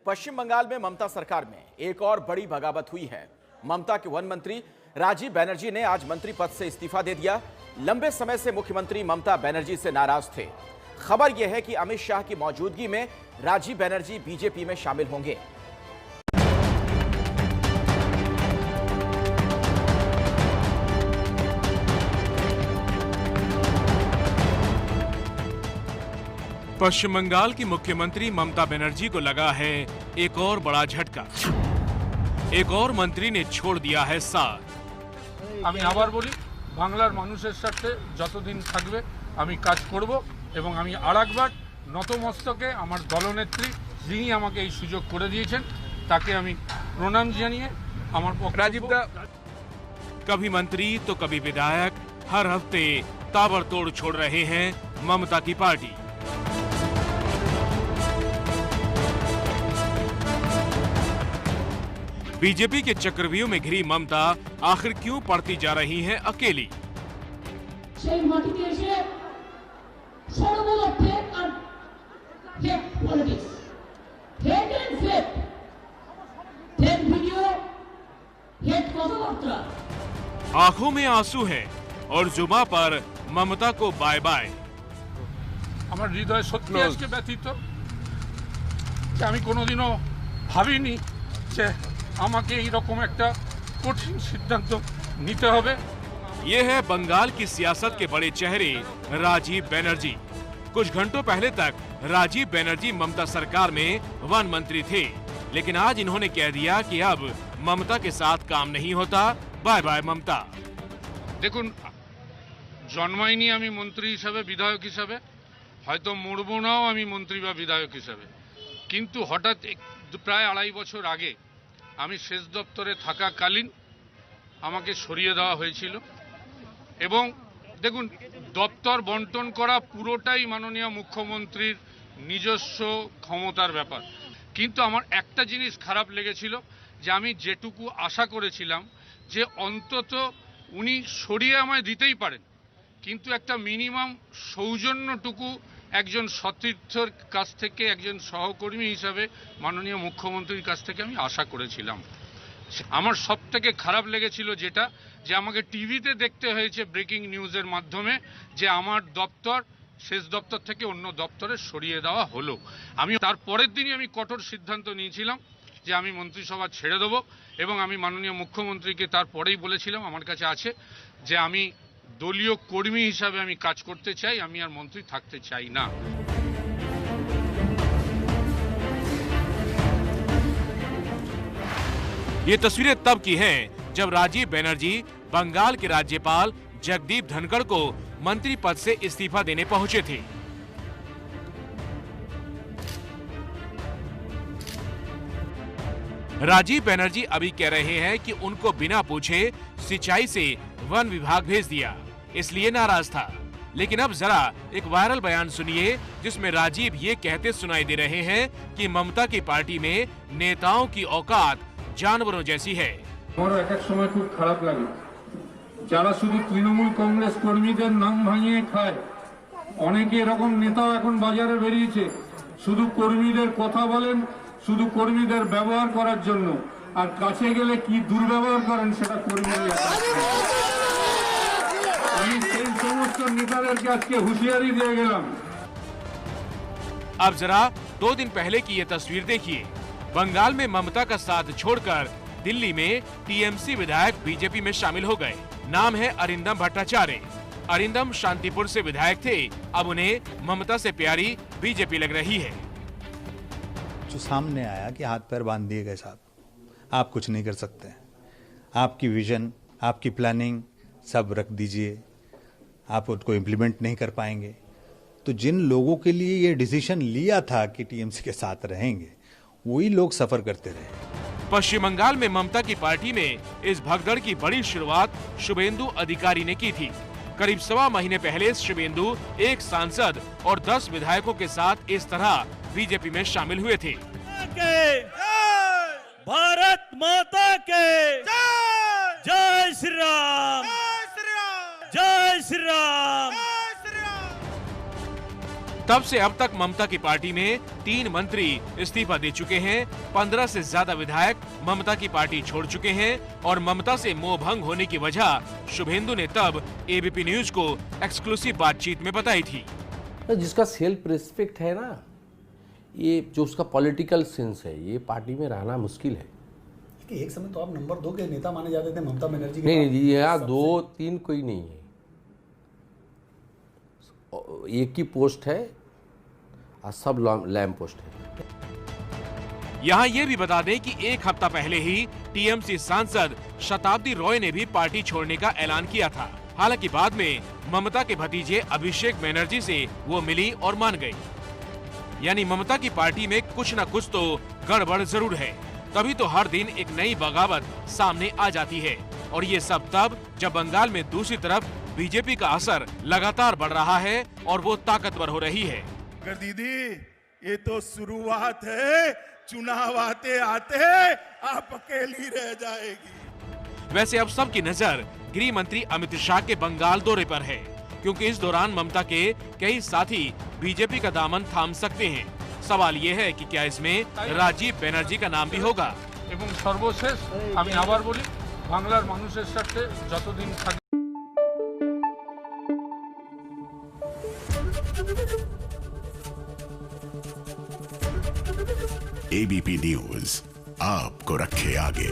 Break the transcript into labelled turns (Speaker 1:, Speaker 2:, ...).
Speaker 1: पश्चिम बंगाल में ममता सरकार में एक और बड़ी बगावत हुई है। ममता के वन मंत्री राजीव बनर्जी ने आज मंत्री पद से इस्तीफा दे दिया। लंबे समय से मुख्यमंत्री ममता बनर्जी से नाराज थे। खबर यह है कि अमित शाह की मौजूदगी में राजीव बनर्जी बीजेपी में शामिल होंगे।
Speaker 2: पश्चिम बंगाल की मुख्यमंत्री ममता बनर्जी को लगा है एक और बड़ा झटका। एक और मंत्री ने छोड़ दिया है साथ।
Speaker 3: আমি আবার বলি বাংলার মানুষের সাথে যতদিন থাকবে আমি কাজ করব এবং আমি আরেকবার নতমস্তকে আমার দলনেত্রী যিনি আমাকে এই সুযোগ করে দিয়েছেন তাকে আমি প্রণাম জানিয়ে আমার
Speaker 2: राजीव का कभी मंत्री तो कभी विधायक हर हफ्ते ताबड़तोड़ छोड़ रहे हैं ममता की पार्टी। बीजेपी के चक्रव्यूह में घिरी ममता आखिर क्यों पड़ती जा रही हैं अकेली? आंखों में आंसू है और जुबा पर ममता को बाय बाय।
Speaker 3: আমার হৃদয় সত্যি আজকে ব্যথিত যে আমি কোনোদিনও ভাবিনি যে আমাকে এই রকম একটা কঠিন সিদ্ধান্ত নিতে হবে।
Speaker 2: ये है बंगाल की सियासत के बड़े चेहरे राजीव बनर्जी। कुछ घंटों पहले तक राजीव बनर्जी ममता सरकार में वन मंत्री थे, लेकिन आज इन्होंने कह दिया कि अब ममता के साथ काम नहीं होता। बाय बाय ममता।
Speaker 3: দেখুন জন্মাইনি আমি মন্ত্রী হিসাবে বিধায়ক হিসাবে, হয়তো মরবো নাও আমি মন্ত্রী বা বিধায়ক হিসাবে, কিন্তু হঠাৎ প্রায় 2.5 বছর আগে আমি সেচ দপ্তরে থাকাকালীন আমাকে সরিয়ে দেওয়া হয়েছিল এবং দেখুন দপ্তর বন্টন করা পুরোটাই মাননীয় মুখ্যমন্ত্রীর নিজস্ব ক্ষমতার ব্যাপার, কিন্তু আমার একটা জিনিস খারাপ লেগেছিল যে আমি যেটুকু আশা করেছিলাম যে অন্তত উনি সরিয়ে আমায় দিতেই পারেন, কিন্তু একটা মিনিমাম সৌজন্যটুকু একজন সতীর্থর কাছ থেকে একজন সহকর্মী হিসাবে মাননীয় মুখ্যমন্ত্রীর কাছ থেকে আমি আশা করেছিলাম। আমার সবথেকে খারাপ লেগেছিল যেটা যে আমাকে টিভিতে দেখতে হয়েছে ব্রেকিং নিউজের মাধ্যমে যে আমার দপ্তর সেচ দপ্তর থেকে অন্য দপ্তরে সরিয়ে দেওয়া হলো। আমি তার পরের দিনই আমি কঠোর সিদ্ধান্ত নিয়েছিলাম যে আমি মন্ত্রিসভা ছেড়ে দেবো এবং আমি মাননীয় মুখ্যমন্ত্রীকে তারপরেই বলেছিলাম আমার কাছে আছে যে আমি দলীয় কর্মী হিসাবে আমি কাজ করতে চাই, আমি আর মন্ত্রী থাকতে চাই না।
Speaker 2: ये तस्वीरें तब की हैं जब राजीव बनर्जी बंगाल के राज्यपाल जगदीप धनखड़ को मंत्री पद से इस्तीफा देने पहुंचे थे। राजीव बनर्जी अभी कह रहे हैं कि उनको बिना पूछे सिंचाई से वन विभाग भेज दिया, इसलिए नाराज था। लेकिन अब जरा एक वायरल बयान सुनिए जिसमें राजीव ये कहते सुनाई दे रहे हैं कि ममता की पार्टी में नेताओं की औकात जानवरों जैसी है।
Speaker 3: আমারও এক সময় খুব খারাপ লাগে যারা শুধু তৃণমূল কংগ্রেস কর্মীদের নাম ভাঙিয়ে খায়। অনেকে এরকম নেতাও এখন বাজারে বেরিয়েছে, শুধু কর্মীদের কথা বলেন, শুধু কর্মীদের ব্যবহার করার জন্য, আর কাছে গেলে কি দুর্ব্যবহার করেন সেটা কর্মীরা। আমি সেই সমস্ত নেতাদেরকে আজকে হুঁশিয়ারি দিয়ে গেলাম।
Speaker 2: अब जरा 2 दिन पहले की ये तस्वीर देखिए। बंगाल में ममता का साथ छोड़कर दिल्ली में टीएमसी विधायक बीजेपी में शामिल हो गए। नाम है अरिंदम भट्टाचार्य। अरिंदम शांतिपुर से विधायक थे, अब उन्हें ममता से प्यारी बीजेपी लग रही है।
Speaker 4: जो सामने आया कि हाथ पैर बांध दिए गए साहब, आप कुछ नहीं कर सकते, आपकी विजन आपकी प्लानिंग सब रख दीजिए, आप उसको इम्प्लीमेंट नहीं कर पाएंगे। तो जिन लोगों के लिए ये डिसीजन लिया था कि टीएमसी के साथ रहेंगे, वही लोग सफर करते रहे।
Speaker 2: पश्चिम बंगाल में ममता की पार्टी में इस भगदड़ की बड़ी शुरुआत शुभेंदु अधिकारी ने की थी। करीब 1.25 महीने पहले शुभेंदु एक सांसद और 10 विधायकों के साथ इस तरह बीजेपी में शामिल हुए थे।
Speaker 5: भारत माता के जय श्री राम, जय श्री राम।
Speaker 2: तब से अब तक ममता की पार्टी में 3 मंत्री इस्तीफा दे चुके हैं, 15 से ज्यादा विधायक ममता की पार्टी छोड़ चुके हैं और ममता से मोह भंग होने की वजह शुभेंदु ने तब एबीपी न्यूज को एक्सक्लूसिव बातचीत में बताई थी।
Speaker 6: जिसका सेल्फ रिस्पेक्ट है ना, ये जो उसका पॉलिटिकल सेंस है, ये पार्टी में रहना मुश्किल है।
Speaker 7: कि एक समय तो आप नंबर 2 के नेता माने जाते थे ममता बनर्जी के।
Speaker 6: नहीं, यहाँ 2-3 कोई नहीं है, एक ही पोस्ट है और सब लैम्प पोस्ट है।
Speaker 2: यहाँ ये भी बता दें कि एक हफ्ता पहले ही टीएमसी सांसद शताब्दी रॉय ने भी पार्टी छोड़ने का ऐलान किया था। हालांकि बाद में ममता के भतीजे अभिषेक बनर्जी से वो मिली और मान गई। यानी ममता की पार्टी में कुछ न कुछ तो गड़बड़ जरूर है, तभी तो हर दिन एक नई बगावत सामने आ जाती है। और ये सब तब जब बंगाल में दूसरी तरफ बीजेपी का असर लगातार बढ़ रहा है और वो ताकतवर हो रही है।
Speaker 8: दीदी, ये तो शुरुआत है, चुनाव आते आते आप अकेली रह जाएगी।
Speaker 2: वैसे अब सबकी नजर गृह मंत्री अमित शाह के बंगाल दौरे पर है, क्योंकि इस दौरान ममता के कई साथी बीजेपी का दामन थाम सकते हैं। सवाल ये है कि क्या इसमें राजीव बनर्जी का नाम भी होगा।
Speaker 3: এবং সর্বশেষ আমি আবার বলি, বাংলার মানুষের সাথে যতদিন থাকি
Speaker 9: एबीपी न्यूज आपको रखे आगे।